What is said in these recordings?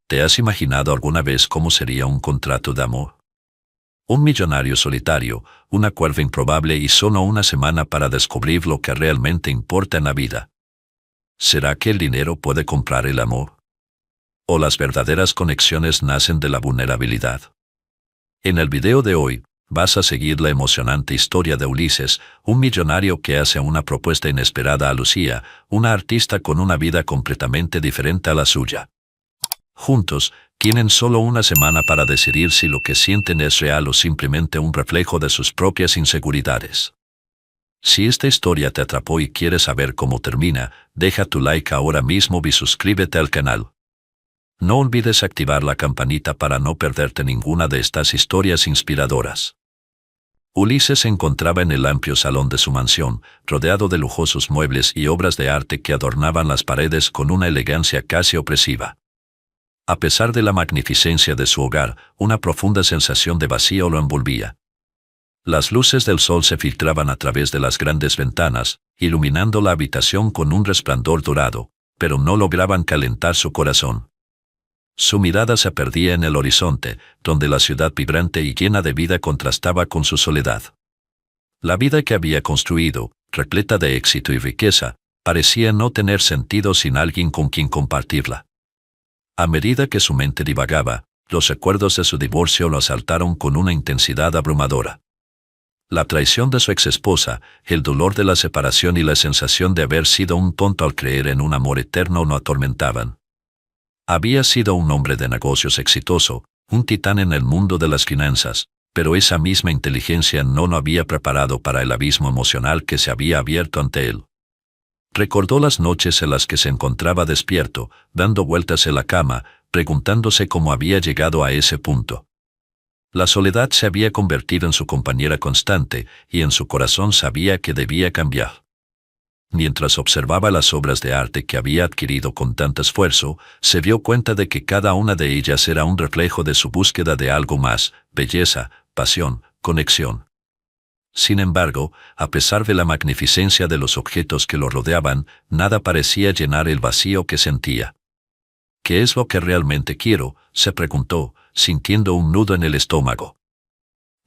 ¿Te has imaginado alguna vez cómo sería un contrato de amor? Un millonario solitario, una cuerda improbable y solo una semana para descubrir lo que realmente importa en la vida. ¿Será que el dinero puede comprar el amor? ¿O las verdaderas conexiones nacen de la vulnerabilidad? En el video de hoy, vas a seguir la emocionante historia de Ulises, un millonario que hace una propuesta inesperada a Lucía, una artista con una vida completamente diferente a la suya. Juntos, tienen solo una semana para decidir si lo que sienten es real o simplemente un reflejo de sus propias inseguridades. Si esta historia te atrapó y quieres saber cómo termina, deja tu like ahora mismo y suscríbete al canal. No olvides activar la campanita para no perderte ninguna de estas historias inspiradoras. Ulises se encontraba en el amplio salón de su mansión, rodeado de lujosos muebles y obras de arte que adornaban las paredes con una elegancia casi opresiva. A pesar de la magnificencia de su hogar, una profunda sensación de vacío lo envolvía. Las luces del sol se filtraban a través de las grandes ventanas, iluminando la habitación con un resplandor dorado, pero no lograban calentar su corazón. Su mirada se perdía en el horizonte, donde la ciudad vibrante y llena de vida contrastaba con su soledad. La vida que había construido, repleta de éxito y riqueza, parecía no tener sentido sin alguien con quien compartirla. A medida que su mente divagaba, los recuerdos de su divorcio lo asaltaron con una intensidad abrumadora. La traición de su exesposa, el dolor de la separación y la sensación de haber sido un tonto al creer en un amor eterno lo atormentaban. Había sido un hombre de negocios exitoso, un titán en el mundo de las finanzas, pero esa misma inteligencia no lo había preparado para el abismo emocional que se había abierto ante él. Recordó las noches en las que se encontraba despierto, dando vueltas en la cama, preguntándose cómo había llegado a ese punto. La soledad se había convertido en su compañera constante, y en su corazón sabía que debía cambiar. Mientras observaba las obras de arte que había adquirido con tanto esfuerzo, se dio cuenta de que cada una de ellas era un reflejo de su búsqueda de algo más: belleza, pasión, conexión. Sin embargo, a pesar de la magnificencia de los objetos que lo rodeaban, nada parecía llenar el vacío que sentía. ¿Qué es lo que realmente quiero?, se preguntó, sintiendo un nudo en el estómago.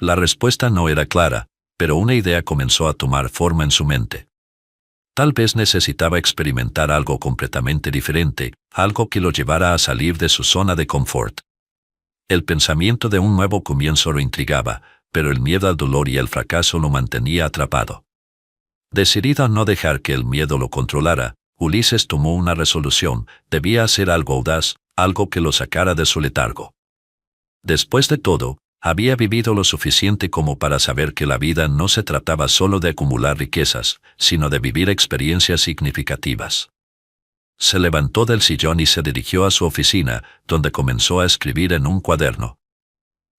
La respuesta no era clara, pero una idea comenzó a tomar forma en su mente. Tal vez necesitaba experimentar algo completamente diferente, algo que lo llevara a salir de su zona de confort. El pensamiento de un nuevo comienzo lo intrigaba, pero el miedo al dolor y al fracaso lo mantenía atrapado. Decidido a no dejar que el miedo lo controlara, Ulises tomó una resolución: debía hacer algo audaz, algo que lo sacara de su letargo. Después de todo, había vivido lo suficiente como para saber que la vida no se trataba solo de acumular riquezas, sino de vivir experiencias significativas. Se levantó del sillón y se dirigió a su oficina, donde comenzó a escribir en un cuaderno.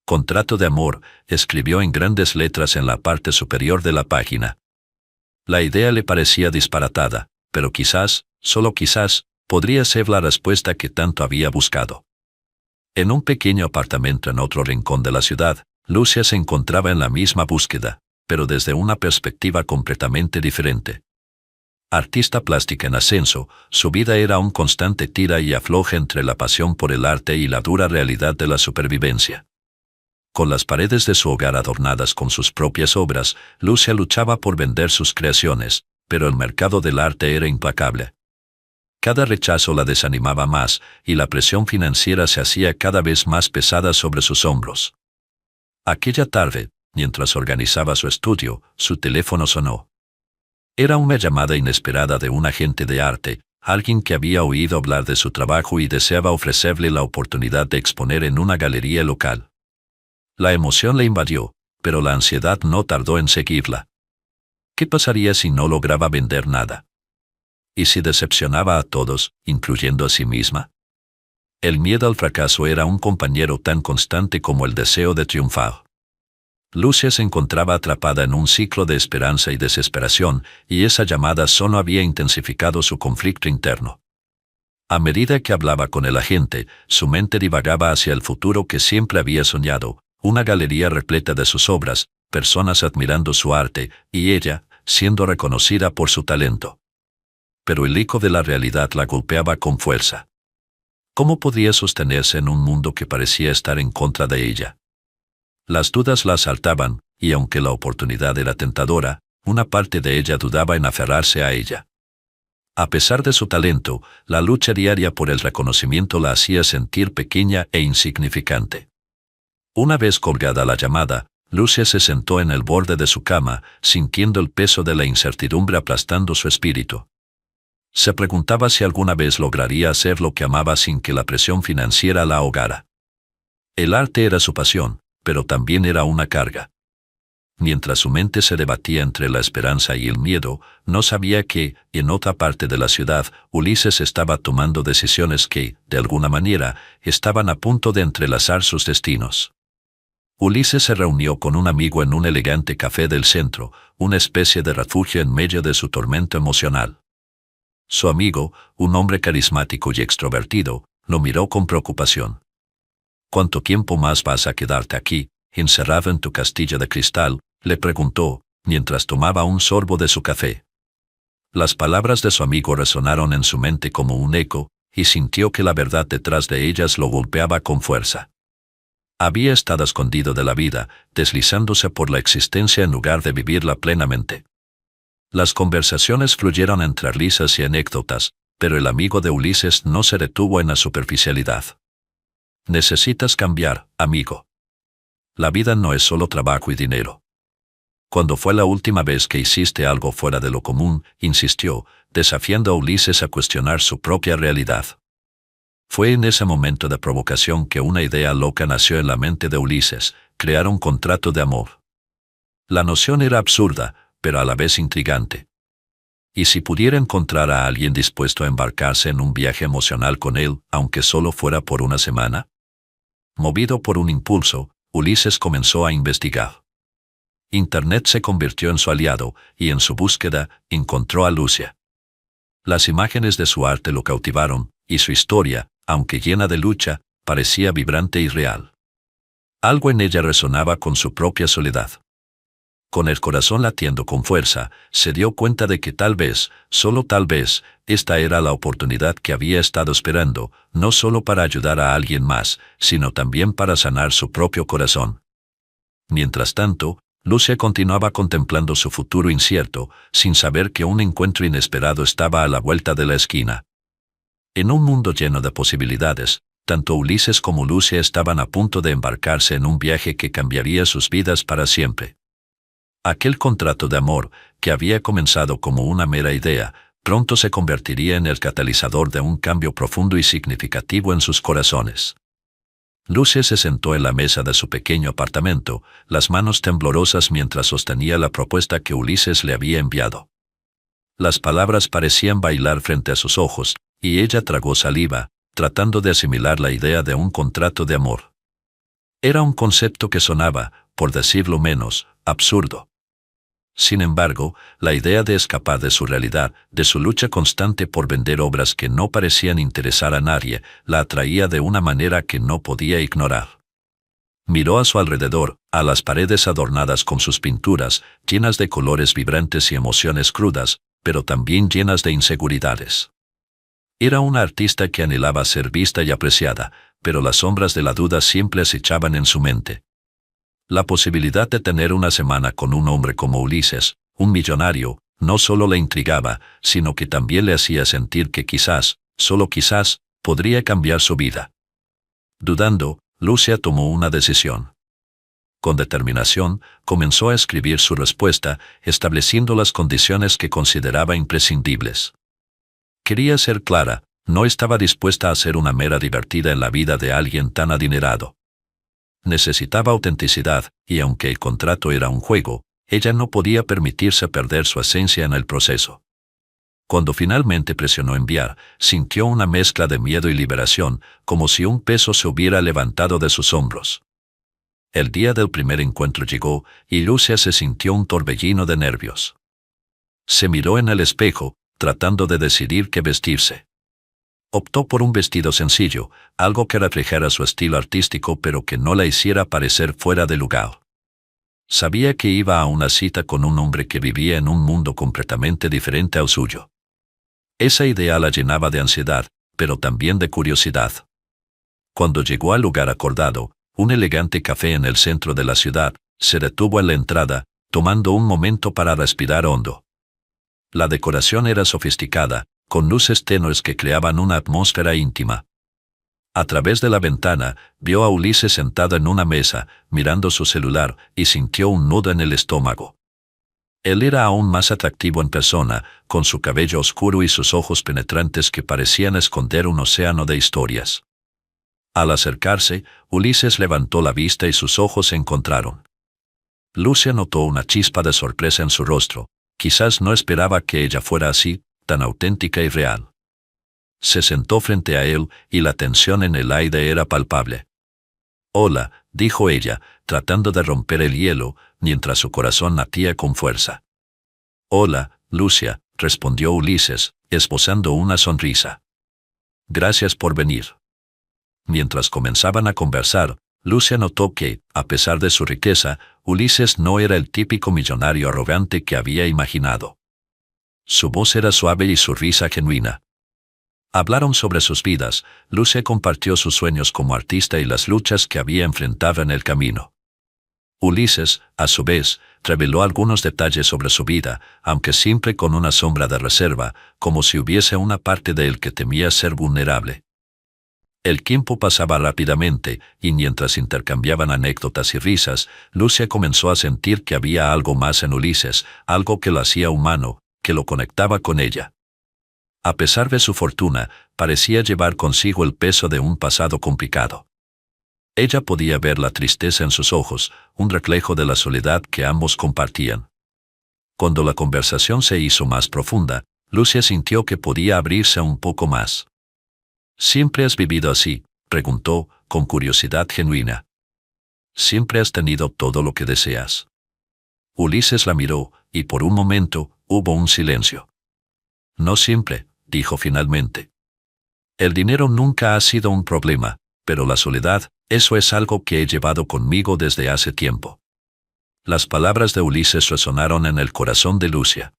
Contrato de amor, escribió en grandes letras en la parte superior de la página. La idea le parecía disparatada, pero quizás, solo quizás, podría ser la respuesta que tanto había buscado. En un pequeño apartamento en otro rincón de la ciudad, Lucía se encontraba en la misma búsqueda, pero desde una perspectiva completamente diferente. Artista plástica en ascenso, su vida era un constante tira y afloja entre la pasión por el arte y la dura realidad de la supervivencia. Con las paredes de su hogar adornadas con sus propias obras, Lucía luchaba por vender sus creaciones, pero el mercado del arte era implacable. Cada rechazo la desanimaba más, y la presión financiera se hacía cada vez más pesada sobre sus hombros. Aquella tarde, mientras organizaba su estudio, su teléfono sonó. Era una llamada inesperada de un agente de arte, alguien que había oído hablar de su trabajo y deseaba ofrecerle la oportunidad de exponer en una galería local. La emoción le invadió, pero la ansiedad no tardó en seguirla. ¿Qué pasaría si no lograba vender nada? ¿Y si decepcionaba a todos, incluyendo a sí misma? El miedo al fracaso era un compañero tan constante como el deseo de triunfar. Lucía se encontraba atrapada en un ciclo de esperanza y desesperación, y esa llamada solo había intensificado su conflicto interno. A medida que hablaba con el agente, su mente divagaba hacia el futuro que siempre había soñado: una galería repleta de sus obras, personas admirando su arte, y ella, siendo reconocida por su talento. Pero el eco de la realidad la golpeaba con fuerza. ¿Cómo podría sostenerse en un mundo que parecía estar en contra de ella? Las dudas la asaltaban, y aunque la oportunidad era tentadora, una parte de ella dudaba en aferrarse a ella. A pesar de su talento, la lucha diaria por el reconocimiento la hacía sentir pequeña e insignificante. Una vez colgada la llamada, Lucia se sentó en el borde de su cama, sintiendo el peso de la incertidumbre aplastando su espíritu. Se preguntaba si alguna vez lograría hacer lo que amaba sin que la presión financiera la ahogara. El arte era su pasión, pero también era una carga. Mientras su mente se debatía entre la esperanza y el miedo, no sabía que, en otra parte de la ciudad, Ulises estaba tomando decisiones que, de alguna manera, estaban a punto de entrelazar sus destinos. Ulises se reunió con un amigo en un elegante café del centro, una especie de refugio en medio de su tormento emocional. Su amigo, un hombre carismático y extrovertido, lo miró con preocupación. ¿Cuánto tiempo más vas a quedarte aquí, encerrado en tu castillo de cristal?, le preguntó, mientras tomaba un sorbo de su café. Las palabras de su amigo resonaron en su mente como un eco, y sintió que la verdad detrás de ellas lo golpeaba con fuerza. Había estado escondido de la vida, deslizándose por la existencia en lugar de vivirla plenamente. Las conversaciones fluyeron entre risas y anécdotas, pero el amigo de Ulises no se detuvo en la superficialidad. Necesitas cambiar, amigo. La vida no es solo trabajo y dinero. ¿Cuándo fue la última vez que hiciste algo fuera de lo común?, insistió, desafiando a Ulises a cuestionar su propia realidad. Fue en ese momento de provocación que una idea loca nació en la mente de Ulises: crear un contrato de amor. La noción era absurda, pero a la vez intrigante. ¿Y si pudiera encontrar a alguien dispuesto a embarcarse en un viaje emocional con él, aunque solo fuera por una semana? Movido por un impulso, Ulises comenzó a investigar. Internet se convirtió en su aliado, y en su búsqueda, encontró a Lucia. Las imágenes de su arte lo cautivaron, y su historia, aunque llena de lucha, parecía vibrante y real. Algo en ella resonaba con su propia soledad. Con el corazón latiendo con fuerza, se dio cuenta de que tal vez, solo tal vez, esta era la oportunidad que había estado esperando, no solo para ayudar a alguien más, sino también para sanar su propio corazón. Mientras tanto, Lucia continuaba contemplando su futuro incierto, sin saber que un encuentro inesperado estaba a la vuelta de la esquina. En un mundo lleno de posibilidades, tanto Ulises como Lucia estaban a punto de embarcarse en un viaje que cambiaría sus vidas para siempre. Aquel contrato de amor, que había comenzado como una mera idea, pronto se convertiría en el catalizador de un cambio profundo y significativo en sus corazones. Lucia se sentó en la mesa de su pequeño apartamento, las manos temblorosas mientras sostenía la propuesta que Ulises le había enviado. Las palabras parecían bailar frente a sus ojos, y ella tragó saliva, tratando de asimilar la idea de un contrato de amor. Era un concepto que sonaba, por decirlo menos, absurdo. Sin embargo, la idea de escapar de su realidad, de su lucha constante por vender obras que no parecían interesar a nadie, la atraía de una manera que no podía ignorar. Miró a su alrededor, a las paredes adornadas con sus pinturas, llenas de colores vibrantes y emociones crudas, pero también llenas de inseguridades. Era una artista que anhelaba ser vista y apreciada, pero las sombras de la duda siempre acechaban en su mente. La posibilidad de tener una semana con un hombre como Ulises, un millonario, no solo le intrigaba, sino que también le hacía sentir que quizás, solo quizás, podría cambiar su vida. Dudando, Lucia tomó una decisión. Con determinación, comenzó a escribir su respuesta, estableciendo las condiciones que consideraba imprescindibles. Quería ser clara, no estaba dispuesta a ser una mera divertida en la vida de alguien tan adinerado. Necesitaba autenticidad, y aunque el contrato era un juego, ella no podía permitirse perder su esencia en el proceso. Cuando finalmente presionó enviar, sintió una mezcla de miedo y liberación, como si un peso se hubiera levantado de sus hombros. El día del primer encuentro llegó, y Lucia se sintió un torbellino de nervios. Se miró en el espejo, tratando de decidir qué vestirse. Optó por un vestido sencillo, algo que reflejara su estilo artístico pero que no la hiciera parecer fuera de lugar. Sabía que iba a una cita con un hombre que vivía en un mundo completamente diferente al suyo. Esa idea la llenaba de ansiedad, pero también de curiosidad. Cuando llegó al lugar acordado, un elegante café en el centro de la ciudad, se detuvo en la entrada, tomando un momento para respirar hondo. La decoración era sofisticada, con luces tenues que creaban una atmósfera íntima. A través de la ventana, vio a Ulises sentado en una mesa, mirando su celular, y sintió un nudo en el estómago. Él era aún más atractivo en persona, con su cabello oscuro y sus ojos penetrantes que parecían esconder un océano de historias. Al acercarse, Ulises levantó la vista y sus ojos se encontraron. Lucia notó una chispa de sorpresa en su rostro. Quizás no esperaba que ella fuera así, tan auténtica y real. Se sentó frente a él, y la tensión en el aire era palpable. «Hola», dijo ella, tratando de romper el hielo, mientras su corazón latía con fuerza. «Hola, Lucia», respondió Ulises, esbozando una sonrisa. «Gracias por venir». Mientras comenzaban a conversar, Lucia notó que, a pesar de su riqueza, Ulises no era el típico millonario arrogante que había imaginado. Su voz era suave y su risa genuina. Hablaron sobre sus vidas. Lucia compartió sus sueños como artista y las luchas que había enfrentado en el camino. Ulises, a su vez, reveló algunos detalles sobre su vida, aunque siempre con una sombra de reserva, como si hubiese una parte de él que temía ser vulnerable. El tiempo pasaba rápidamente, y mientras intercambiaban anécdotas y risas, Lucia comenzó a sentir que había algo más en Ulises, algo que lo hacía humano, que lo conectaba con ella. A pesar de su fortuna, parecía llevar consigo el peso de un pasado complicado. Ella podía ver la tristeza en sus ojos, un reflejo de la soledad que ambos compartían. Cuando la conversación se hizo más profunda, Lucia sintió que podía abrirse un poco más. «¿Siempre has vivido así?», preguntó, con curiosidad genuina. «¿Siempre has tenido todo lo que deseas?». Ulises la miró, y por un momento, hubo un silencio. «No siempre», dijo finalmente. «El dinero nunca ha sido un problema, pero la soledad, eso es algo que he llevado conmigo desde hace tiempo». Las palabras de Ulises resonaron en el corazón de Lucia.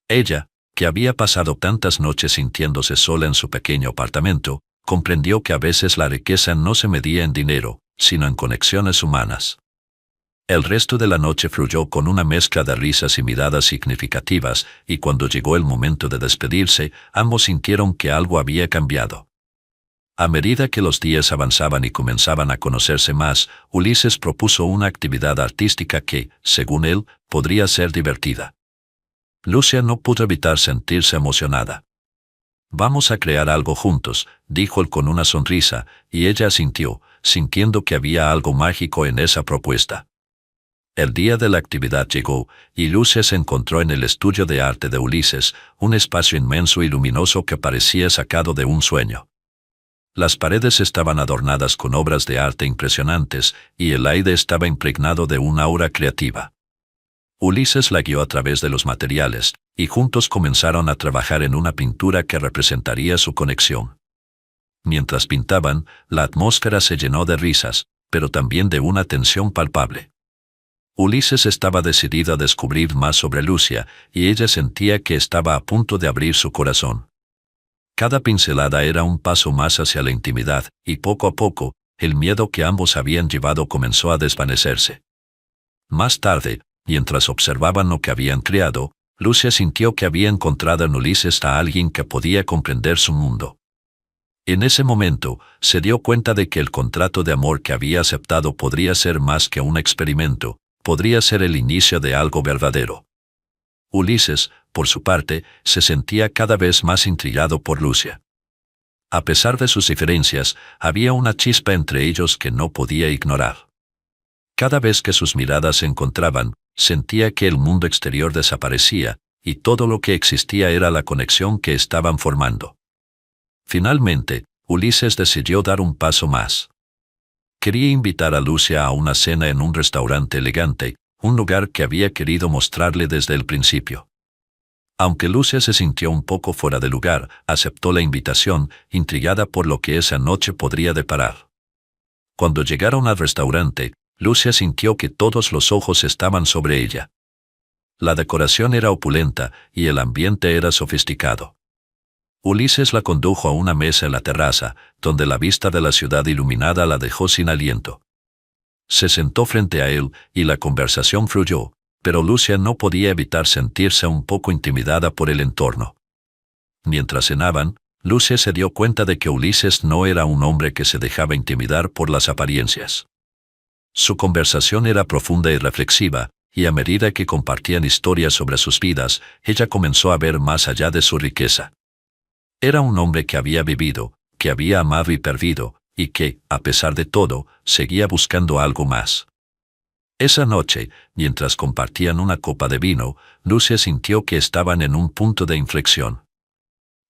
Ella, que había pasado tantas noches sintiéndose sola en su pequeño apartamento, comprendió que a veces la riqueza no se medía en dinero, sino en conexiones humanas. El resto de la noche fluyó con una mezcla de risas y miradas significativas, y cuando llegó el momento de despedirse, ambos sintieron que algo había cambiado. A medida que los días avanzaban y comenzaban a conocerse más, Ulises propuso una actividad artística que, según él, podría ser divertida. Lucia no pudo evitar sentirse emocionada. «Vamos a crear algo juntos», dijo él con una sonrisa, y ella asintió, sintiendo que había algo mágico en esa propuesta. El día de la actividad llegó, y Lucia se encontró en el estudio de arte de Ulises, un espacio inmenso y luminoso que parecía sacado de un sueño. Las paredes estaban adornadas con obras de arte impresionantes, y el aire estaba impregnado de una aura creativa. Ulises la guió a través de los materiales, y juntos comenzaron a trabajar en una pintura que representaría su conexión. Mientras pintaban, la atmósfera se llenó de risas, pero también de una tensión palpable. Ulises estaba decidido a descubrir más sobre Lucia, y ella sentía que estaba a punto de abrir su corazón. Cada pincelada era un paso más hacia la intimidad, y poco a poco, el miedo que ambos habían llevado comenzó a desvanecerse. Más tarde, mientras observaban lo que habían creado, Lucia sintió que había encontrado en Ulises a alguien que podía comprender su mundo. En ese momento, se dio cuenta de que el contrato de amor que había aceptado podría ser más que un experimento, podría ser el inicio de algo verdadero. Ulises, por su parte, se sentía cada vez más intrigado por Lucia. A pesar de sus diferencias, había una chispa entre ellos que no podía ignorar. Cada vez que sus miradas se encontraban, sentía que el mundo exterior desaparecía, y todo lo que existía era la conexión que estaban formando. Finalmente, Ulises decidió dar un paso más. Quería invitar a Lucia a una cena en un restaurante elegante, un lugar que había querido mostrarle desde el principio. Aunque Lucia se sintió un poco fuera de lugar, aceptó la invitación, intrigada por lo que esa noche podría deparar. Cuando llegaron al restaurante, Lucia sintió que todos los ojos estaban sobre ella. La decoración era opulenta y el ambiente era sofisticado. Ulises la condujo a una mesa en la terraza, donde la vista de la ciudad iluminada la dejó sin aliento. Se sentó frente a él, y la conversación fluyó, pero Lucia no podía evitar sentirse un poco intimidada por el entorno. Mientras cenaban, Lucia se dio cuenta de que Ulises no era un hombre que se dejaba intimidar por las apariencias. Su conversación era profunda y reflexiva, y a medida que compartían historias sobre sus vidas, ella comenzó a ver más allá de su riqueza. Era un hombre que había vivido, que había amado y perdido, y que, a pesar de todo, seguía buscando algo más. Esa noche, mientras compartían una copa de vino, Lucia sintió que estaban en un punto de inflexión.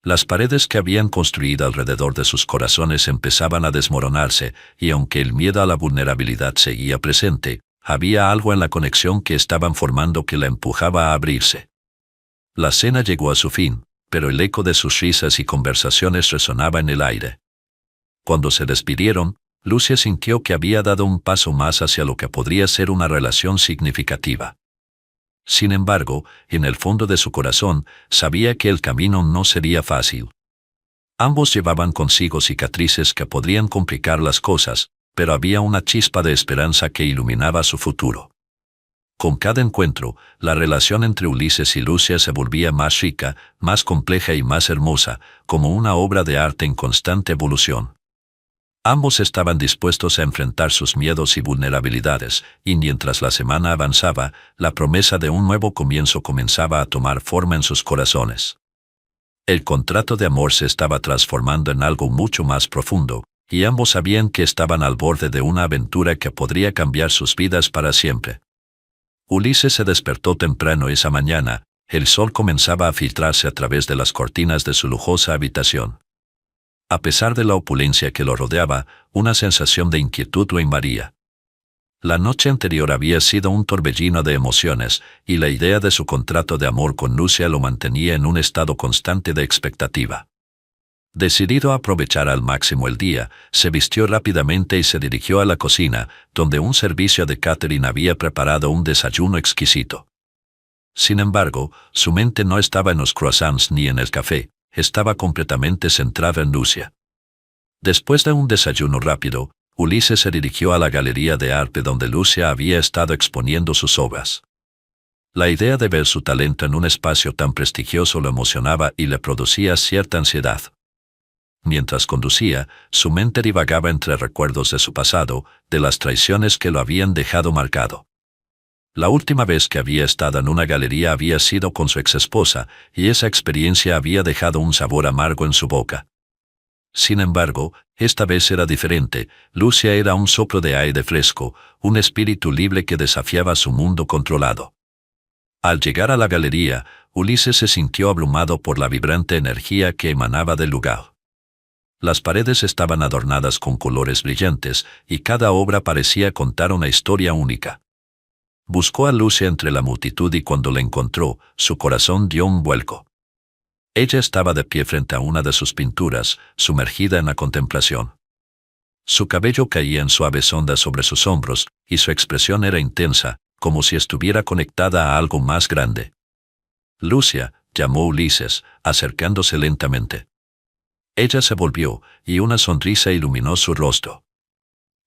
Las paredes que habían construido alrededor de sus corazones empezaban a desmoronarse, y aunque el miedo a la vulnerabilidad seguía presente, había algo en la conexión que estaban formando que la empujaba a abrirse. La cena llegó a su fin, pero el eco de sus risas y conversaciones resonaba en el aire. Cuando se despidieron, Lucia sintió que había dado un paso más hacia lo que podría ser una relación significativa. Sin embargo, en el fondo de su corazón, sabía que el camino no sería fácil. Ambos llevaban consigo cicatrices que podrían complicar las cosas, pero había una chispa de esperanza que iluminaba su futuro. Con cada encuentro, la relación entre Ulises y Lucia se volvía más rica, más compleja y más hermosa, como una obra de arte en constante evolución. Ambos estaban dispuestos a enfrentar sus miedos y vulnerabilidades, y mientras la semana avanzaba, la promesa de un nuevo comienzo comenzaba a tomar forma en sus corazones. El contrato de amor se estaba transformando en algo mucho más profundo, y ambos sabían que estaban al borde de una aventura que podría cambiar sus vidas para siempre. Ulises se despertó temprano esa mañana, el sol comenzaba a filtrarse a través de las cortinas de su lujosa habitación. A pesar de la opulencia que lo rodeaba, una sensación de inquietud lo invadía. La noche anterior había sido un torbellino de emociones, y la idea de su contrato de amor con Lucia lo mantenía en un estado constante de expectativa. Decidido a aprovechar al máximo el día, se vistió rápidamente y se dirigió a la cocina, donde un servicio de catering había preparado un desayuno exquisito. Sin embargo, su mente no estaba en los croissants ni en el café. Estaba completamente centrada en Lucia. Después de un desayuno rápido, Ulises se dirigió a la galería de arte donde Lucia había estado exponiendo sus obras. La idea de ver su talento en un espacio tan prestigioso lo emocionaba y le producía cierta ansiedad. Mientras conducía, su mente divagaba entre recuerdos de su pasado, de las traiciones que lo habían dejado marcado. La última vez que había estado en una galería había sido con su exesposa, y esa experiencia había dejado un sabor amargo en su boca. Sin embargo, esta vez era diferente. Lucia era un soplo de aire fresco, un espíritu libre que desafiaba su mundo controlado. Al llegar a la galería, Ulises se sintió abrumado por la vibrante energía que emanaba del lugar. Las paredes estaban adornadas con colores brillantes, y cada obra parecía contar una historia única. Buscó a Lucia entre la multitud y cuando la encontró, su corazón dio un vuelco. Ella estaba de pie frente a una de sus pinturas, sumergida en la contemplación. Su cabello caía en suaves ondas sobre sus hombros, y su expresión era intensa, como si estuviera conectada a algo más grande. Lucia, llamó Ulises, acercándose lentamente. Ella se volvió, y una sonrisa iluminó su rostro.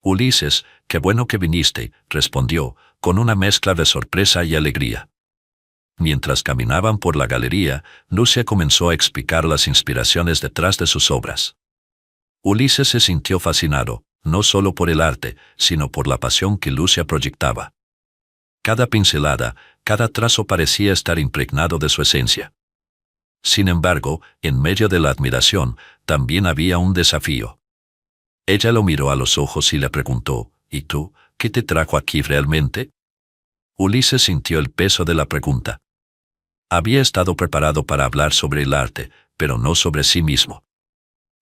Ulises, qué bueno que viniste, respondió, con una mezcla de sorpresa y alegría. Mientras caminaban por la galería, Lucia comenzó a explicar las inspiraciones detrás de sus obras. Ulises se sintió fascinado, no solo por el arte, sino por la pasión que Lucia proyectaba. Cada pincelada, cada trazo parecía estar impregnado de su esencia. Sin embargo, en medio de la admiración, también había un desafío. Ella lo miró a los ojos y le preguntó, ¿y tú, qué te trajo aquí realmente? Ulises sintió el peso de la pregunta. Había estado preparado para hablar sobre el arte, pero no sobre sí mismo.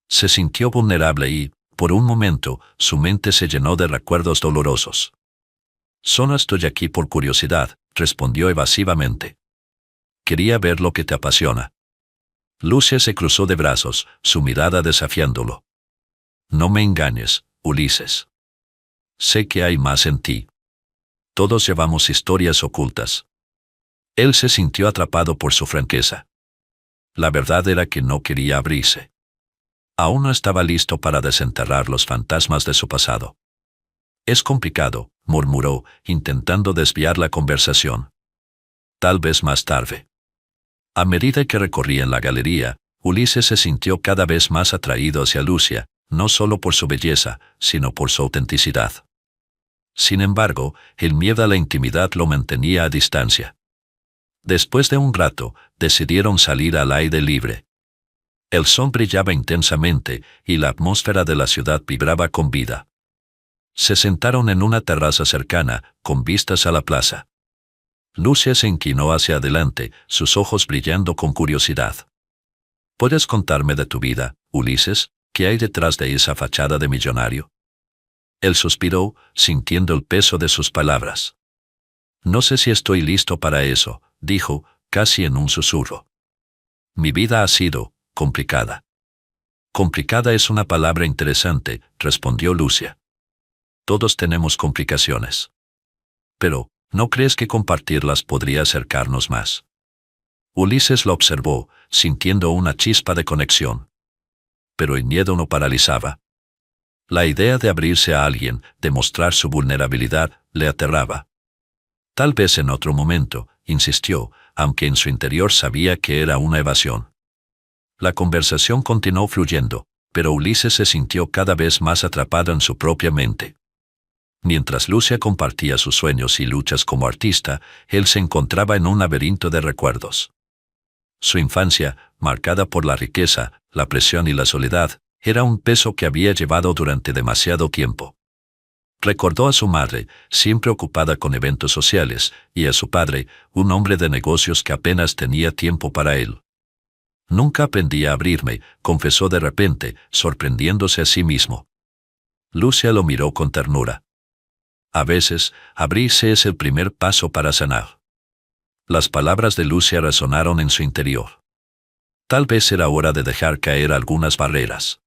Se sintió vulnerable y, por un momento, su mente se llenó de recuerdos dolorosos. Solo estoy aquí por curiosidad, respondió evasivamente. Quería ver lo que te apasiona. Lucia se cruzó de brazos, su mirada desafiándolo. No me engañes, Ulises. Sé que hay más en ti. Todos llevamos historias ocultas. Él se sintió atrapado por su franqueza. La verdad era que no quería abrirse. Aún no estaba listo para desenterrar los fantasmas de su pasado. Es complicado, murmuró, intentando desviar la conversación. Tal vez más tarde. A medida que recorrían la galería, Ulises se sintió cada vez más atraído hacia Lucia, no solo por su belleza, sino por su autenticidad. Sin embargo, el miedo a la intimidad lo mantenía a distancia. Después de un rato, decidieron salir al aire libre. El sol brillaba intensamente y la atmósfera de la ciudad vibraba con vida. Se sentaron en una terraza cercana, con vistas a la plaza. Lucia se inclinó hacia adelante, sus ojos brillando con curiosidad. ¿Puedes contarme de tu vida, Ulises? ¿Qué hay detrás de esa fachada de millonario? Él suspiró, sintiendo el peso de sus palabras. No sé si estoy listo para eso, dijo, casi en un susurro. Mi vida ha sido complicada. Complicada es una palabra interesante, respondió Lucia. Todos tenemos complicaciones. Pero, ¿no crees que compartirlas podría acercarnos más? Ulises lo observó, sintiendo una chispa de conexión. Pero el miedo no paralizaba. La idea de abrirse a alguien, de mostrar su vulnerabilidad, le aterraba. Tal vez en otro momento, insistió, aunque en su interior sabía que era una evasión. La conversación continuó fluyendo, pero Ulises se sintió cada vez más atrapado en su propia mente. Mientras Lucia compartía sus sueños y luchas como artista, él se encontraba en un laberinto de recuerdos. Su infancia, marcada por la riqueza, la presión y la soledad, era un peso que había llevado durante demasiado tiempo. Recordó a su madre, siempre ocupada con eventos sociales, y a su padre, un hombre de negocios que apenas tenía tiempo para él. Nunca aprendí a abrirme, confesó de repente, sorprendiéndose a sí mismo. Lucia lo miró con ternura. A veces, abrirse es el primer paso para sanar. Las palabras de Lucia resonaron en su interior. Tal vez era hora de dejar caer algunas barreras.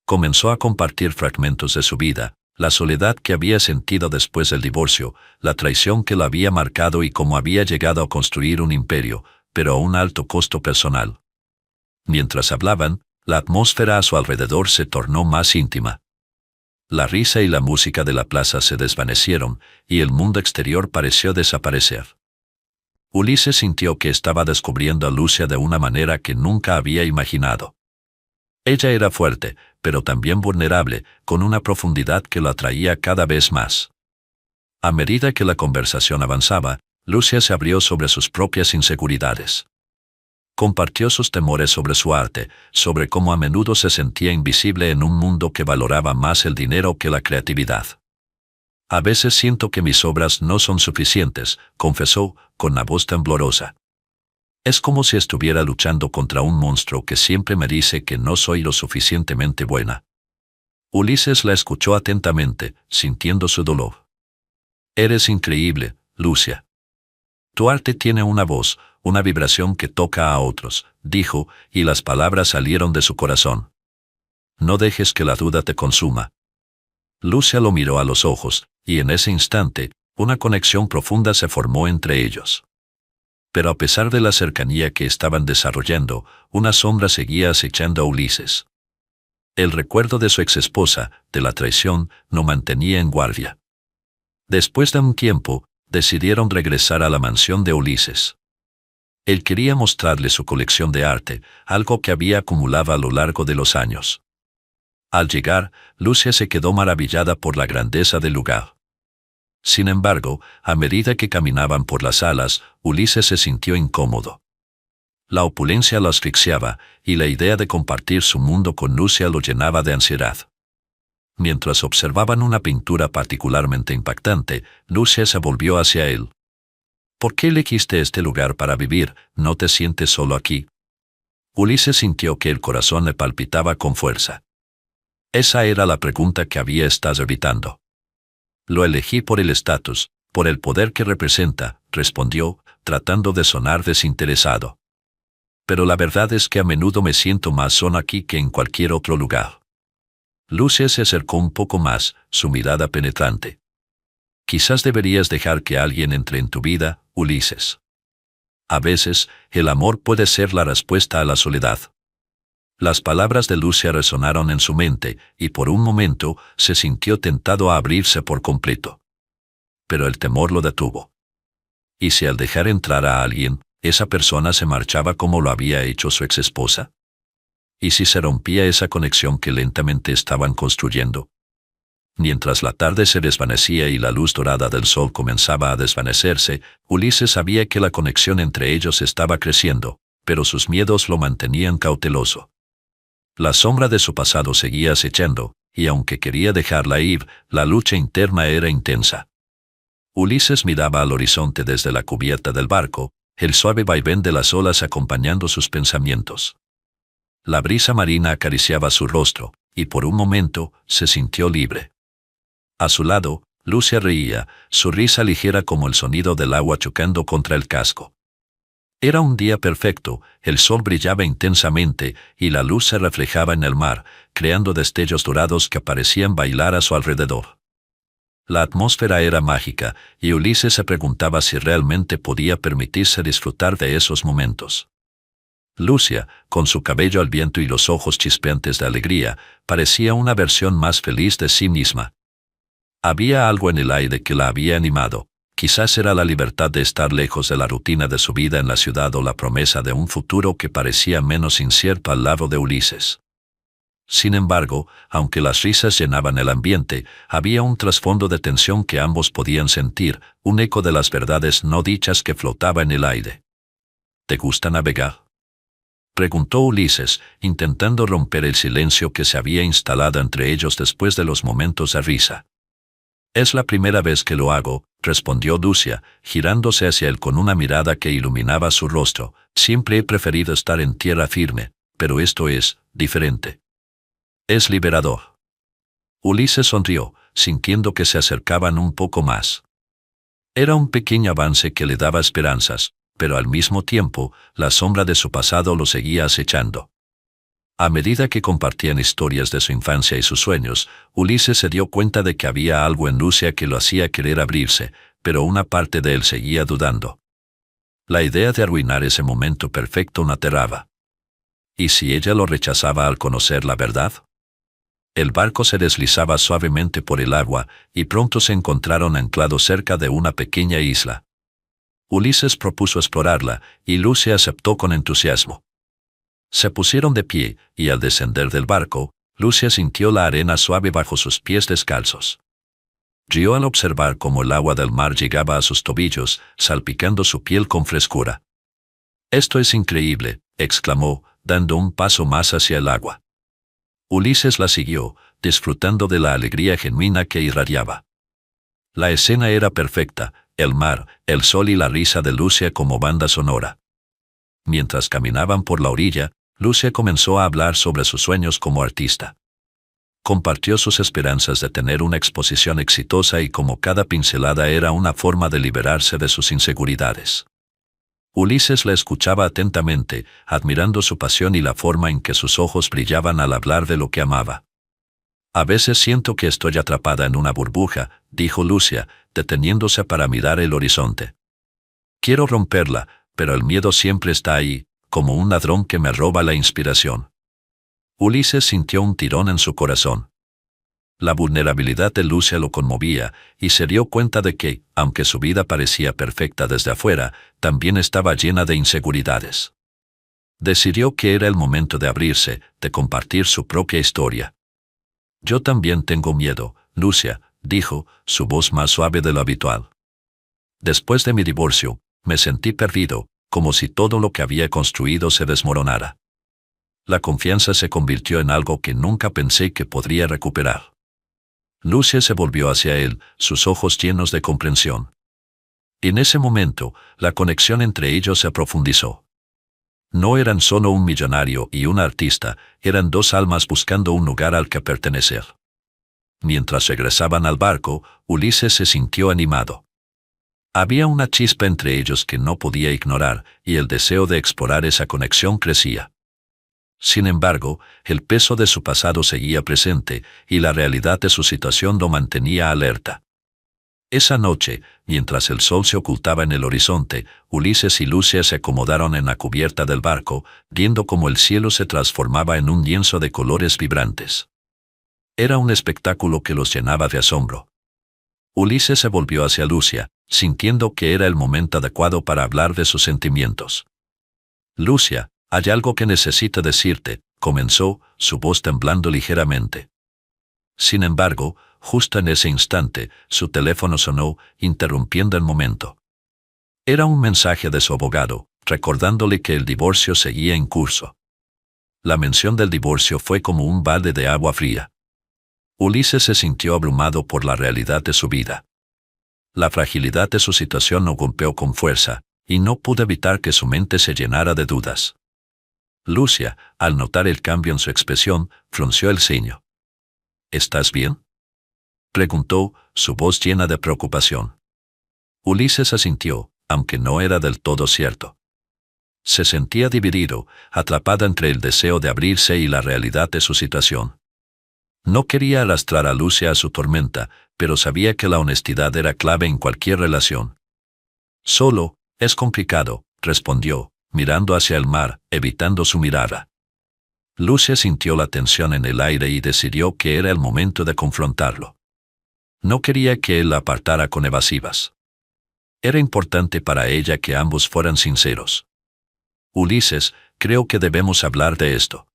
Comenzó a compartir fragmentos de su vida, la soledad que había sentido después del divorcio, la traición que la había marcado y cómo había llegado a construir un imperio, pero a un alto costo personal. Mientras hablaban, la atmósfera a su alrededor se tornó más íntima. La risa y la música de la plaza se desvanecieron, y el mundo exterior pareció desaparecer. Ulises sintió que estaba descubriendo a Lucia de una manera que nunca había imaginado. Ella era fuerte, pero también vulnerable, con una profundidad que lo atraía cada vez más. A medida que la conversación avanzaba, Lucia se abrió sobre sus propias inseguridades. Compartió sus temores sobre su arte, sobre cómo a menudo se sentía invisible en un mundo que valoraba más el dinero que la creatividad. A veces siento que mis obras no son suficientes, confesó, con la voz temblorosa. Es como si estuviera luchando contra un monstruo que siempre me dice que no soy lo suficientemente buena. Ulises la escuchó atentamente, sintiendo su dolor. Eres increíble, Lucia. Tu arte tiene una voz, una vibración que toca a otros, dijo, y las palabras salieron de su corazón. No dejes que la duda te consuma. Lucia lo miró a los ojos, y en ese instante, una conexión profunda se formó entre ellos. Pero a pesar de la cercanía que estaban desarrollando, una sombra seguía acechando a Ulises. El recuerdo de su exesposa, de la traición, lo mantenía en guardia. Después de un tiempo, decidieron regresar a la mansión de Ulises. Él quería mostrarle su colección de arte, algo que había acumulado a lo largo de los años. Al llegar, Lucia se quedó maravillada por la grandeza del lugar. Sin embargo, a medida que caminaban por las salas, Ulises se sintió incómodo. La opulencia lo asfixiaba, y la idea de compartir su mundo con Lucia lo llenaba de ansiedad. Mientras observaban una pintura particularmente impactante, Lucia se volvió hacia él. ¿Por qué elegiste este lugar para vivir? ¿No te sientes solo aquí? Ulises sintió que el corazón le palpitaba con fuerza. Esa era la pregunta que había estado evitando. Lo elegí por el estatus, por el poder que representa, respondió, tratando de sonar desinteresado. Pero la verdad es que a menudo me siento más solo aquí que en cualquier otro lugar. Lucia se acercó un poco más, su mirada penetrante. Quizás deberías dejar que alguien entre en tu vida, Ulises. A veces, el amor puede ser la respuesta a la soledad. Las palabras de Lucia resonaron en su mente, y por un momento se sintió tentado a abrirse por completo. Pero el temor lo detuvo. ¿Y si al dejar entrar a alguien, esa persona se marchaba como lo había hecho su exesposa? ¿Y si se rompía esa conexión que lentamente estaban construyendo? Mientras la tarde se desvanecía y la luz dorada del sol comenzaba a desvanecerse, Ulises sabía que la conexión entre ellos estaba creciendo, pero sus miedos lo mantenían cauteloso. La sombra de su pasado seguía acechando, y aunque quería dejarla ir, la lucha interna era intensa. Ulises miraba al horizonte desde la cubierta del barco, el suave vaivén de las olas acompañando sus pensamientos. La brisa marina acariciaba su rostro, y por un momento se sintió libre. A su lado, Lucia reía, su risa ligera como el sonido del agua chocando contra el casco. Era un día perfecto, el sol brillaba intensamente y la luz se reflejaba en el mar, creando destellos dorados que parecían bailar a su alrededor. La atmósfera era mágica, y Ulises se preguntaba si realmente podía permitirse disfrutar de esos momentos. Lucia, con su cabello al viento y los ojos chispeantes de alegría, parecía una versión más feliz de sí misma. Había algo en el aire que la había animado. Quizás era la libertad de estar lejos de la rutina de su vida en la ciudad o la promesa de un futuro que parecía menos incierto al lado de Ulises. Sin embargo, aunque las risas llenaban el ambiente, había un trasfondo de tensión que ambos podían sentir, un eco de las verdades no dichas que flotaba en el aire. ¿Te gusta navegar?, preguntó Ulises, intentando romper el silencio que se había instalado entre ellos después de los momentos de risa. Es la primera vez que lo hago, respondió Lucia, girándose hacia él con una mirada que iluminaba su rostro. Siempre he preferido estar en tierra firme, pero esto es diferente. Es liberador. Ulises sonrió, sintiendo que se acercaban un poco más. Era un pequeño avance que le daba esperanzas, pero al mismo tiempo, la sombra de su pasado lo seguía acechando. A medida que compartían historias de su infancia y sus sueños, Ulises se dio cuenta de que había algo en Lucia que lo hacía querer abrirse, pero una parte de él seguía dudando. La idea de arruinar ese momento perfecto lo aterraba. ¿Y si ella lo rechazaba al conocer la verdad? El barco se deslizaba suavemente por el agua, y pronto se encontraron anclados cerca de una pequeña isla. Ulises propuso explorarla, y Lucia aceptó con entusiasmo. Se pusieron de pie, y al descender del barco, Lucia sintió la arena suave bajo sus pies descalzos. Rió al observar cómo el agua del mar llegaba a sus tobillos, salpicando su piel con frescura. «Esto es increíble», exclamó, dando un paso más hacia el agua. Ulises la siguió, disfrutando de la alegría genuina que irradiaba. La escena era perfecta, el mar, el sol y la risa de Lucia como banda sonora. Mientras caminaban por la orilla, Lucia comenzó a hablar sobre sus sueños como artista. Compartió sus esperanzas de tener una exposición exitosa y cómo cada pincelada era una forma de liberarse de sus inseguridades. Ulises la escuchaba atentamente, admirando su pasión y la forma en que sus ojos brillaban al hablar de lo que amaba. «A veces siento que estoy atrapada en una burbuja», dijo Lucia, deteniéndose para mirar el horizonte. «Quiero romperla, pero el miedo siempre está ahí, como un ladrón que me roba la inspiración». Ulises sintió un tirón en su corazón. La vulnerabilidad de Lucia lo conmovía, y se dio cuenta de que, aunque su vida parecía perfecta desde afuera, también estaba llena de inseguridades. Decidió que era el momento de abrirse, de compartir su propia historia. «Yo también tengo miedo, Lucia», dijo, su voz más suave de lo habitual. «Después de mi divorcio, me sentí perdido, como si todo lo que había construido se desmoronara. La confianza se convirtió en algo que nunca pensé que podría recuperar». Lucia se volvió hacia él, sus ojos llenos de comprensión. En ese momento, la conexión entre ellos se profundizó. No eran solo un millonario y un artista, eran dos almas buscando un lugar al que pertenecer. Mientras regresaban al barco, Ulises se sintió animado. Había una chispa entre ellos que no podía ignorar, y el deseo de explorar esa conexión crecía. Sin embargo, el peso de su pasado seguía presente, y la realidad de su situación lo mantenía alerta. Esa noche, mientras el sol se ocultaba en el horizonte, Ulises y Lucia se acomodaron en la cubierta del barco, viendo cómo el cielo se transformaba en un lienzo de colores vibrantes. Era un espectáculo que los llenaba de asombro. Ulises se volvió hacia Lucia, sintiendo que era el momento adecuado para hablar de sus sentimientos. «Lucia, hay algo que necesito decirte», comenzó, su voz temblando ligeramente. Sin embargo, justo en ese instante, su teléfono sonó, interrumpiendo el momento. Era un mensaje de su abogado, recordándole que el divorcio seguía en curso. La mención del divorcio fue como un balde de agua fría. Ulises se sintió abrumado por la realidad de su vida. La fragilidad de su situación lo golpeó con fuerza, y no pudo evitar que su mente se llenara de dudas. Lucia, al notar el cambio en su expresión, frunció el ceño. «¿Estás bien?», preguntó, su voz llena de preocupación. Ulises asintió, aunque no era del todo cierto. Se sentía dividido, atrapado entre el deseo de abrirse y la realidad de su situación. No quería arrastrar a Lucia a su tormenta, pero sabía que la honestidad era clave en cualquier relación. «Solo, es complicado», respondió, mirando hacia el mar, evitando su mirada. Lucia sintió la tensión en el aire y decidió que era el momento de confrontarlo. No quería que él la apartara con evasivas. Era importante para ella que ambos fueran sinceros. «Ulises, creo que debemos hablar de esto.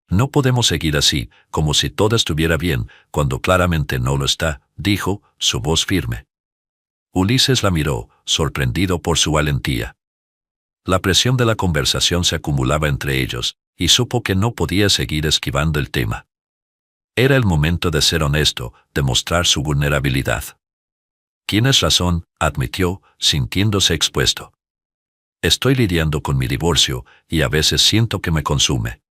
No podemos seguir así, como si todo estuviera bien, cuando claramente no lo está», dijo, su voz firme. Ulises la miró, sorprendido por su valentía. La presión de la conversación se acumulaba entre ellos, y supo que no podía seguir esquivando el tema. Era el momento de ser honesto, de mostrar su vulnerabilidad. «Tienes razón», admitió, sintiéndose expuesto. «Estoy lidiando con mi divorcio, y a veces siento que me consume.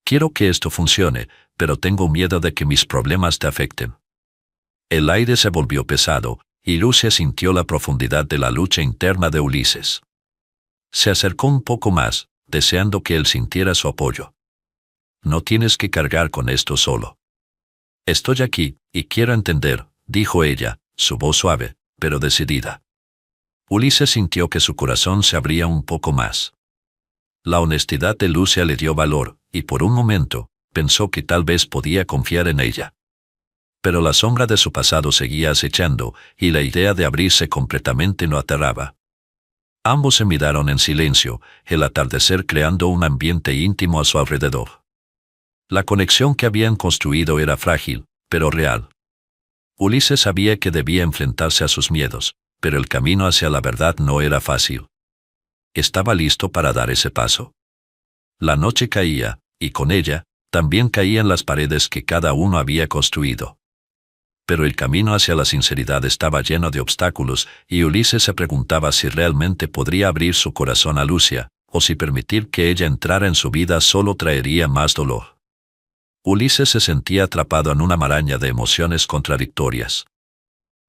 Quiero que esto funcione, pero tengo miedo de que mis problemas te afecten». El aire se volvió pesado, y Lucia sintió la profundidad de la lucha interna de Ulises. Se acercó un poco más, deseando que él sintiera su apoyo. «No tienes que cargar con esto solo. Estoy aquí, y quiero entender», dijo ella, su voz suave, pero decidida. Ulises sintió que su corazón se abría un poco más. La honestidad de Lucia le dio valor, y por un momento, pensó que tal vez podía confiar en ella. Pero la sombra de su pasado seguía acechando, y la idea de abrirse completamente lo aterraba. Ambos se miraron en silencio, el atardecer creando un ambiente íntimo a su alrededor. La conexión que habían construido era frágil, pero real. Ulises sabía que debía enfrentarse a sus miedos, pero el camino hacia la verdad no era fácil. ¿Estaba listo para dar ese paso? La noche caía, y con ella, también caían las paredes que cada uno había construido. Pero el camino hacia la sinceridad estaba lleno de obstáculos, y Ulises se preguntaba si realmente podría abrir su corazón a Lucia, o si permitir que ella entrara en su vida solo traería más dolor. Ulises se sentía atrapado en una maraña de emociones contradictorias.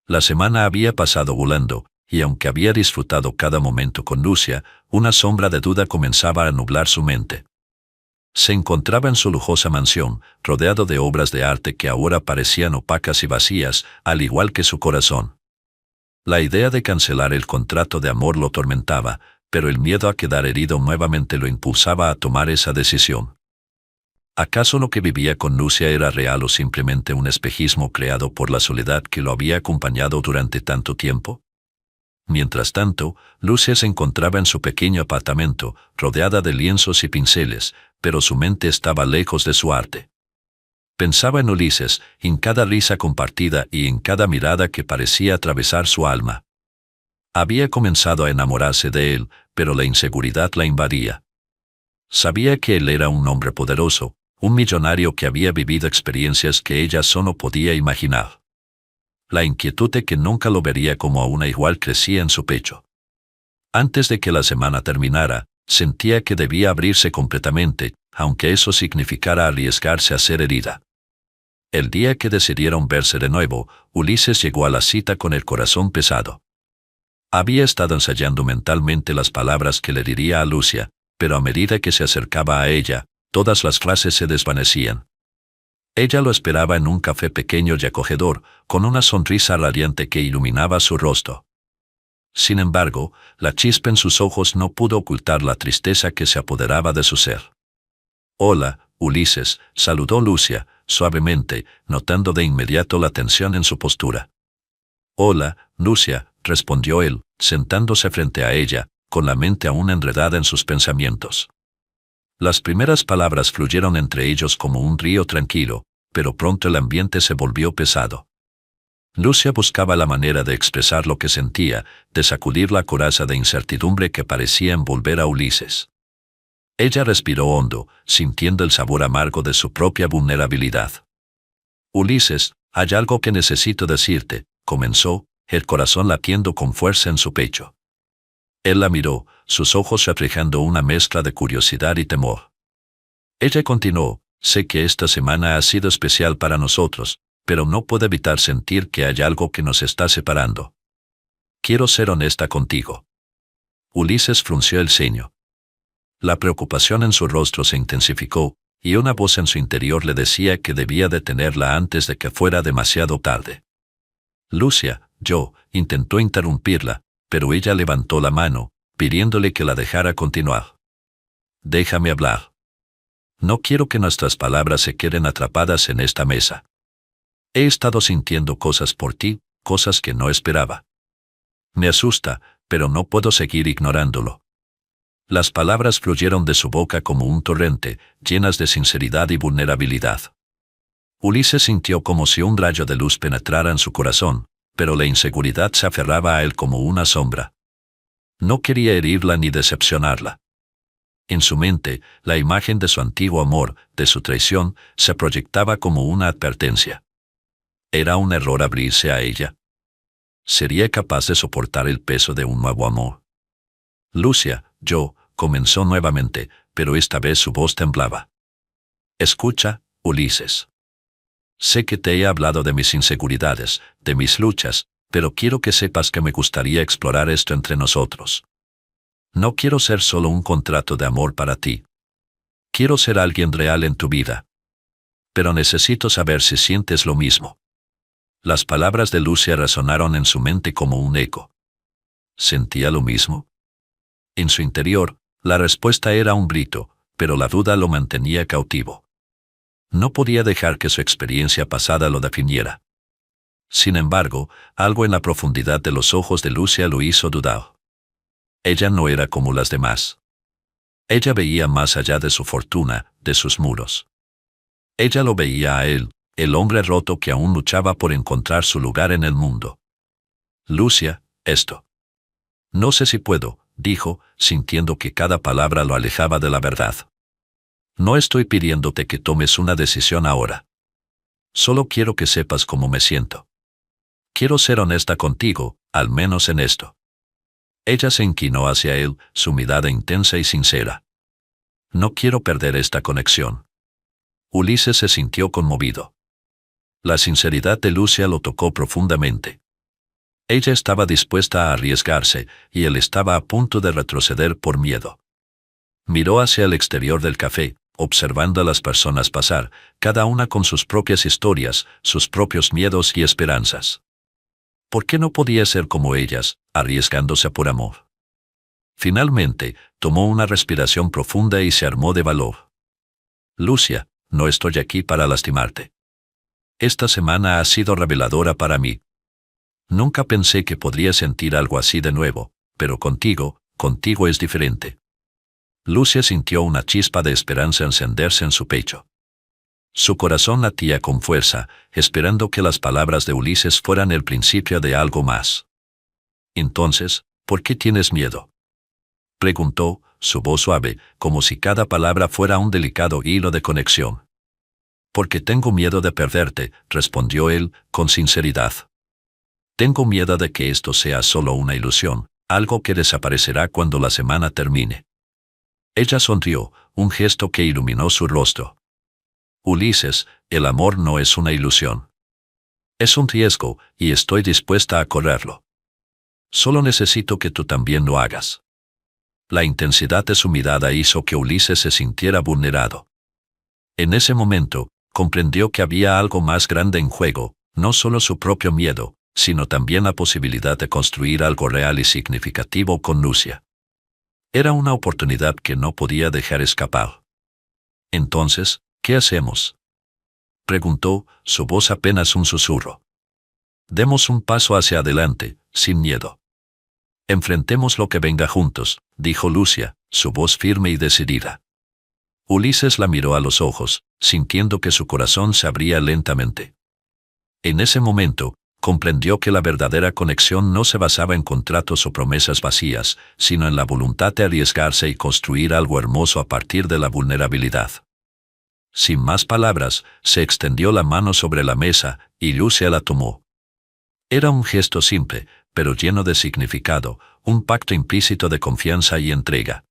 La semana había pasado volando, y aunque había disfrutado cada momento con Lucia, una sombra de duda comenzaba a nublar su mente. Se encontraba en su lujosa mansión, rodeado de obras de arte que ahora parecían opacas y vacías, al igual que su corazón. La idea de cancelar el contrato de amor lo atormentaba, pero el miedo a quedar herido nuevamente lo impulsaba a tomar esa decisión. ¿Acaso lo que vivía con Lucia era real o simplemente un espejismo creado por la soledad que lo había acompañado durante tanto tiempo? Mientras tanto, Lucia se encontraba en su pequeño apartamento, rodeada de lienzos y pinceles, pero su mente estaba lejos de su arte. Pensaba en Ulises, en cada risa compartida y en cada mirada que parecía atravesar su alma. Había comenzado a enamorarse de él, pero la inseguridad la invadía. Sabía que él era un hombre poderoso, un millonario que había vivido experiencias que ella solo podía imaginar. La inquietud de que nunca lo vería como a una igual crecía en su pecho. Antes de que la semana terminara, sentía que debía abrirse completamente, aunque eso significara arriesgarse a ser herida. El día que decidieron verse de nuevo, Ulises llegó a la cita con el corazón pesado. Había estado ensayando mentalmente las palabras que le diría a Lucia, pero a medida que se acercaba a ella, todas las frases se desvanecían. Ella lo esperaba en un café pequeño y acogedor, con una sonrisa radiante que iluminaba su rostro. Sin embargo, la chispa en sus ojos no pudo ocultar la tristeza que se apoderaba de su ser. «Hola, Ulises», saludó Lucia, suavemente, notando de inmediato la tensión en su postura. «Hola, Lucia», respondió él, sentándose frente a ella, con la mente aún enredada en sus pensamientos. Las primeras palabras fluyeron entre ellos como un río tranquilo, pero pronto el ambiente se volvió pesado. Lucia buscaba la manera de expresar lo que sentía, de sacudir la coraza de incertidumbre que parecía envolver a Ulises. Ella respiró hondo, sintiendo el sabor amargo de su propia vulnerabilidad. «Ulises, hay algo que necesito decirte», comenzó, el corazón latiendo con fuerza en su pecho. Él la miró, sus ojos reflejando una mezcla de curiosidad y temor. Ella continuó: «Sé que esta semana ha sido especial para nosotros, pero no puedo evitar sentir que hay algo que nos está separando. Quiero ser honesta contigo». Ulises frunció el ceño. La preocupación en su rostro se intensificó, y una voz en su interior le decía que debía detenerla antes de que fuera demasiado tarde. «Lucia», intentó interrumpirla, pero ella levantó la mano, pidiéndole que la dejara continuar. «Déjame hablar. No quiero que nuestras palabras se queden atrapadas en esta mesa. He estado sintiendo cosas por ti, cosas que no esperaba. Me asusta, pero no puedo seguir ignorándolo». Las palabras fluyeron de su boca como un torrente, llenas de sinceridad y vulnerabilidad. Ulises sintió como si un rayo de luz penetrara en su corazón, pero la inseguridad se aferraba a él como una sombra. No quería herirla ni decepcionarla. En su mente, la imagen de su antiguo amor, de su traición, se proyectaba como una advertencia. ¿Era un error abrirse a ella? ¿Sería capaz de soportar el peso de un nuevo amor? «Lucia», comenzó nuevamente, pero esta vez su voz temblaba. «Escucha, Ulises. Sé que te he hablado de mis inseguridades, de mis luchas, pero quiero que sepas que me gustaría explorar esto entre nosotros. No quiero ser solo un contrato de amor para ti. Quiero ser alguien real en tu vida. Pero necesito saber si sientes lo mismo». Las palabras de Lucia resonaron en su mente como un eco. ¿Sentía lo mismo? En su interior, la respuesta era un grito, pero la duda lo mantenía cautivo. No podía dejar que su experiencia pasada lo definiera. Sin embargo, algo en la profundidad de los ojos de Lucia lo hizo dudar. Ella no era como las demás. Ella veía más allá de su fortuna, de sus muros. Ella lo veía a él, el hombre roto que aún luchaba por encontrar su lugar en el mundo. «Lucia, esto. No sé si puedo», dijo, sintiendo que cada palabra lo alejaba de la verdad. «No estoy pidiéndote que tomes una decisión ahora. Solo quiero que sepas cómo me siento. Quiero ser honesta contigo, al menos en esto». Ella se inclinó hacia él, su mirada intensa y sincera. «No quiero perder esta conexión». Ulises se sintió conmovido. La sinceridad de Lucia lo tocó profundamente. Ella estaba dispuesta a arriesgarse, y él estaba a punto de retroceder por miedo. Miró hacia el exterior del café, observando a las personas pasar, cada una con sus propias historias, sus propios miedos y esperanzas. ¿Por qué no podía ser como ellas, arriesgándose por amor? Finalmente, tomó una respiración profunda y se armó de valor. «Lucia, no estoy aquí para lastimarte. Esta semana ha sido reveladora para mí. Nunca pensé que podría sentir algo así de nuevo, pero contigo es diferente». Lucia sintió una chispa de esperanza encenderse en su pecho. Su corazón latía con fuerza, esperando que las palabras de Ulises fueran el principio de algo más. «Entonces, ¿por qué tienes miedo?», preguntó, su voz suave, como si cada palabra fuera un delicado hilo de conexión. «Porque tengo miedo de perderte», respondió él, con sinceridad. «Tengo miedo de que esto sea solo una ilusión, algo que desaparecerá cuando la semana termine». Ella sonrió, un gesto que iluminó su rostro. «Ulises, el amor no es una ilusión. Es un riesgo, y estoy dispuesta a correrlo. Solo necesito que tú también lo hagas». La intensidad de su mirada hizo que Ulises se sintiera vulnerado. En ese momento, comprendió que había algo más grande en juego, no solo su propio miedo, sino también la posibilidad de construir algo real y significativo con Lucia. Era una oportunidad que no podía dejar escapar. Entonces, ¿qué hacemos?, preguntó, su voz apenas un susurro. Demos un paso hacia adelante, sin miedo. Enfrentemos lo que venga juntos, dijo Lucia, su voz firme y decidida. Ulises la miró a los ojos, sintiendo que su corazón se abría lentamente. En ese momento, comprendió que la verdadera conexión no se basaba en contratos o promesas vacías, sino en la voluntad de arriesgarse y construir algo hermoso a partir de la vulnerabilidad. Sin más palabras, se extendió la mano sobre la mesa, y Lucia la tomó. Era un gesto simple, pero lleno de significado, un pacto implícito de confianza y entrega.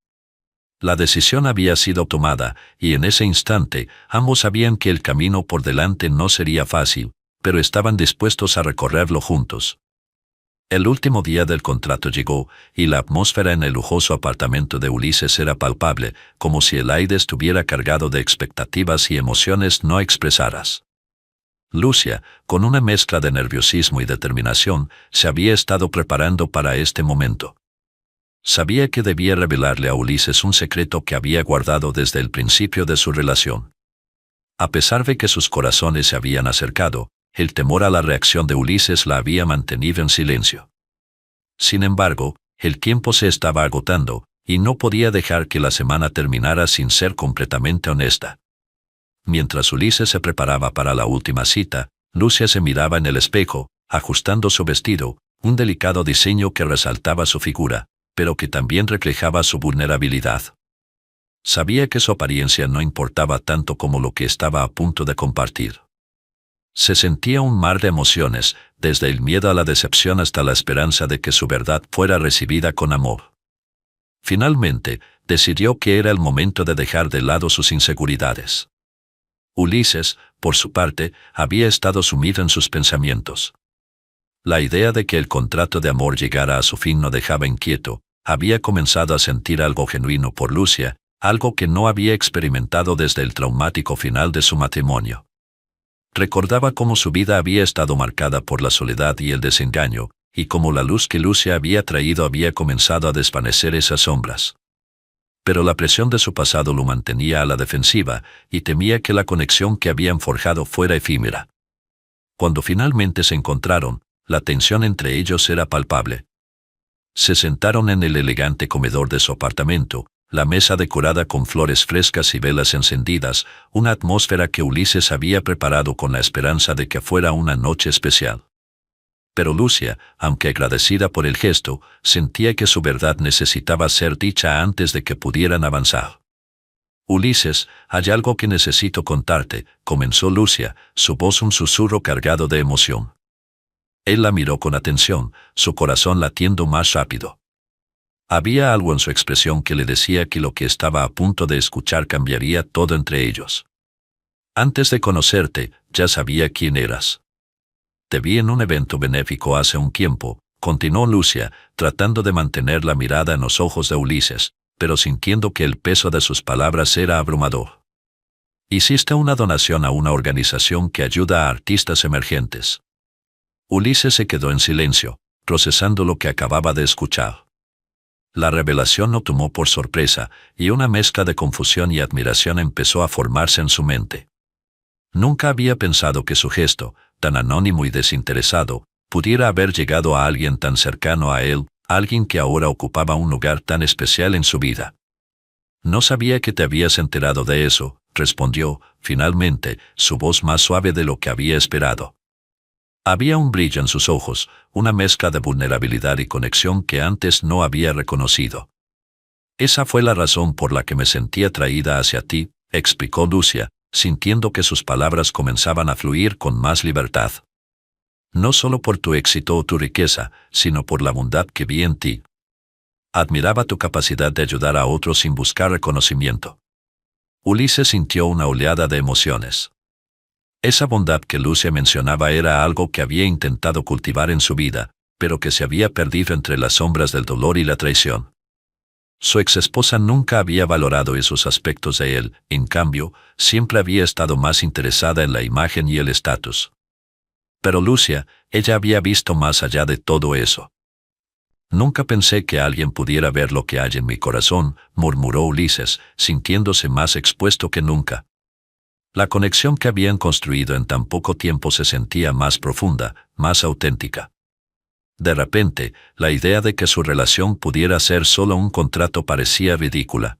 La decisión había sido tomada, y en ese instante, ambos sabían que el camino por delante no sería fácil, pero estaban dispuestos a recorrerlo juntos. El último día del contrato llegó, y la atmósfera en el lujoso apartamento de Ulises era palpable, como si el aire estuviera cargado de expectativas y emociones no expresadas. Lucia, con una mezcla de nerviosismo y determinación, se había estado preparando para este momento. Sabía que debía revelarle a Ulises un secreto que había guardado desde el principio de su relación. A pesar de que sus corazones se habían acercado, el temor a la reacción de Ulises la había mantenido en silencio. Sin embargo, el tiempo se estaba agotando, y no podía dejar que la semana terminara sin ser completamente honesta. Mientras Ulises se preparaba para la última cita, Lucia se miraba en el espejo, ajustando su vestido, un delicado diseño que resaltaba su figura, pero que también reflejaba su vulnerabilidad. Sabía que su apariencia no importaba tanto como lo que estaba a punto de compartir. Se sentía un mar de emociones, desde el miedo a la decepción hasta la esperanza de que su verdad fuera recibida con amor. Finalmente, decidió que era el momento de dejar de lado sus inseguridades. Ulises, por su parte, había estado sumido en sus pensamientos. La idea de que el contrato de amor llegara a su fin no dejaba inquieto, había comenzado a sentir algo genuino por Lucia, algo que no había experimentado desde el traumático final de su matrimonio. Recordaba cómo su vida había estado marcada por la soledad y el desengaño, y cómo la luz que Lucia había traído había comenzado a desvanecer esas sombras. Pero la presión de su pasado lo mantenía a la defensiva, y temía que la conexión que habían forjado fuera efímera. Cuando finalmente se encontraron, la tensión entre ellos era palpable. Se sentaron en el elegante comedor de su apartamento, la mesa decorada con flores frescas y velas encendidas, una atmósfera que Ulises había preparado con la esperanza de que fuera una noche especial. Pero Lucia, aunque agradecida por el gesto, sentía que su verdad necesitaba ser dicha antes de que pudieran avanzar. Ulises, hay algo que necesito contarte, comenzó Lucia, su voz un susurro cargado de emoción. Él la miró con atención, su corazón latiendo más rápido. Había algo en su expresión que le decía que lo que estaba a punto de escuchar cambiaría todo entre ellos. Antes de conocerte, ya sabía quién eras. Te vi en un evento benéfico hace un tiempo, continuó Lucia, tratando de mantener la mirada en los ojos de Ulises, pero sintiendo que el peso de sus palabras era abrumador. Hiciste una donación a una organización que ayuda a artistas emergentes. Ulises se quedó en silencio, procesando lo que acababa de escuchar. La revelación lo tomó por sorpresa, y una mezcla de confusión y admiración empezó a formarse en su mente. Nunca había pensado que su gesto, tan anónimo y desinteresado, pudiera haber llegado a alguien tan cercano a él, alguien que ahora ocupaba un lugar tan especial en su vida. No sabía que te habías enterado de eso, respondió, finalmente, su voz más suave de lo que había esperado. Había un brillo en sus ojos, una mezcla de vulnerabilidad y conexión que antes no había reconocido. Esa fue la razón por la que me sentí atraída hacia ti, explicó Lucia, sintiendo que sus palabras comenzaban a fluir con más libertad. No solo por tu éxito o tu riqueza, sino por la bondad que vi en ti. Admiraba tu capacidad de ayudar a otros sin buscar reconocimiento. Ulises sintió una oleada de emociones. Esa bondad que Lucia mencionaba era algo que había intentado cultivar en su vida, pero que se había perdido entre las sombras del dolor y la traición. Su exesposa nunca había valorado esos aspectos de él, en cambio, siempre había estado más interesada en la imagen y el estatus. Pero Lucia, ella había visto más allá de todo eso. Nunca pensé que alguien pudiera ver lo que hay en mi corazón, murmuró Ulises, sintiéndose más expuesto que nunca. La conexión que habían construido en tan poco tiempo se sentía más profunda, más auténtica. De repente, la idea de que su relación pudiera ser solo un contrato parecía ridícula.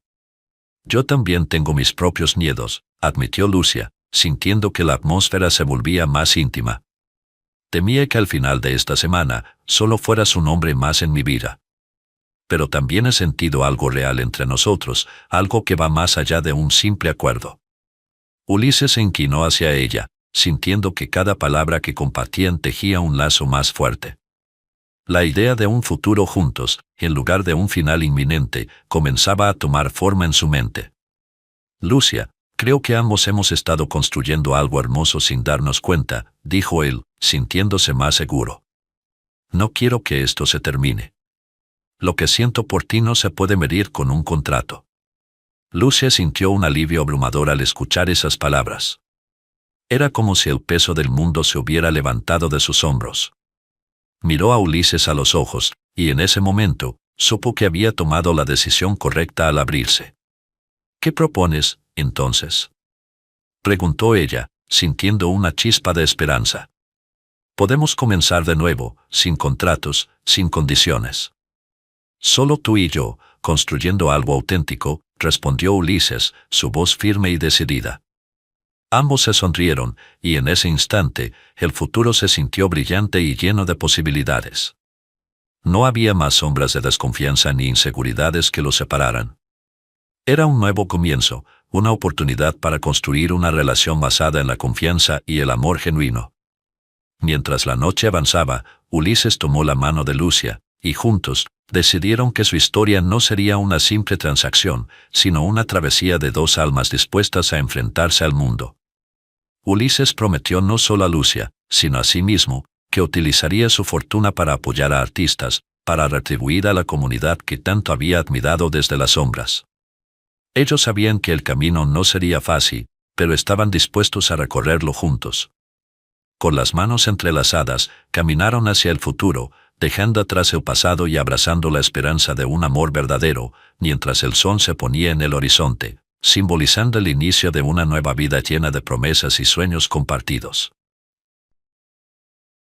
Yo también tengo mis propios miedos, admitió Lucia, sintiendo que la atmósfera se volvía más íntima. Temía que al final de esta semana solo fueras un hombre más en mi vida. Pero también he sentido algo real entre nosotros, algo que va más allá de un simple acuerdo. Ulises se inclinó hacia ella, sintiendo que cada palabra que compartían tejía un lazo más fuerte. La idea de un futuro juntos, en lugar de un final inminente, comenzaba a tomar forma en su mente. Lucia, creo que ambos hemos estado construyendo algo hermoso sin darnos cuenta, dijo él, sintiéndose más seguro. No quiero que esto se termine. Lo que siento por ti no se puede medir con un contrato. Lucia sintió un alivio abrumador al escuchar esas palabras. Era como si el peso del mundo se hubiera levantado de sus hombros. Miró a Ulises a los ojos, y en ese momento, supo que había tomado la decisión correcta al abrirse. ¿Qué propones, entonces?, preguntó ella, sintiendo una chispa de esperanza. Podemos comenzar de nuevo, sin contratos, sin condiciones. Solo tú y yo, construyendo algo auténtico, respondió Ulises, su voz firme y decidida. Ambos se sonrieron, y en ese instante, el futuro se sintió brillante y lleno de posibilidades. No había más sombras de desconfianza ni inseguridades que los separaran. Era un nuevo comienzo, una oportunidad para construir una relación basada en la confianza y el amor genuino. Mientras la noche avanzaba, Ulises tomó la mano de Lucia, y juntos, decidieron que su historia no sería una simple transacción, sino una travesía de dos almas dispuestas a enfrentarse al mundo. Ulises prometió no solo a Lucia, sino a sí mismo, que utilizaría su fortuna para apoyar a artistas, para retribuir a la comunidad que tanto había admirado desde las sombras. Ellos sabían que el camino no sería fácil, pero estaban dispuestos a recorrerlo juntos. Con las manos entrelazadas, caminaron hacia el futuro, dejando atrás el pasado y abrazando la esperanza de un amor verdadero, mientras el sol se ponía en el horizonte, simbolizando el inicio de una nueva vida llena de promesas y sueños compartidos.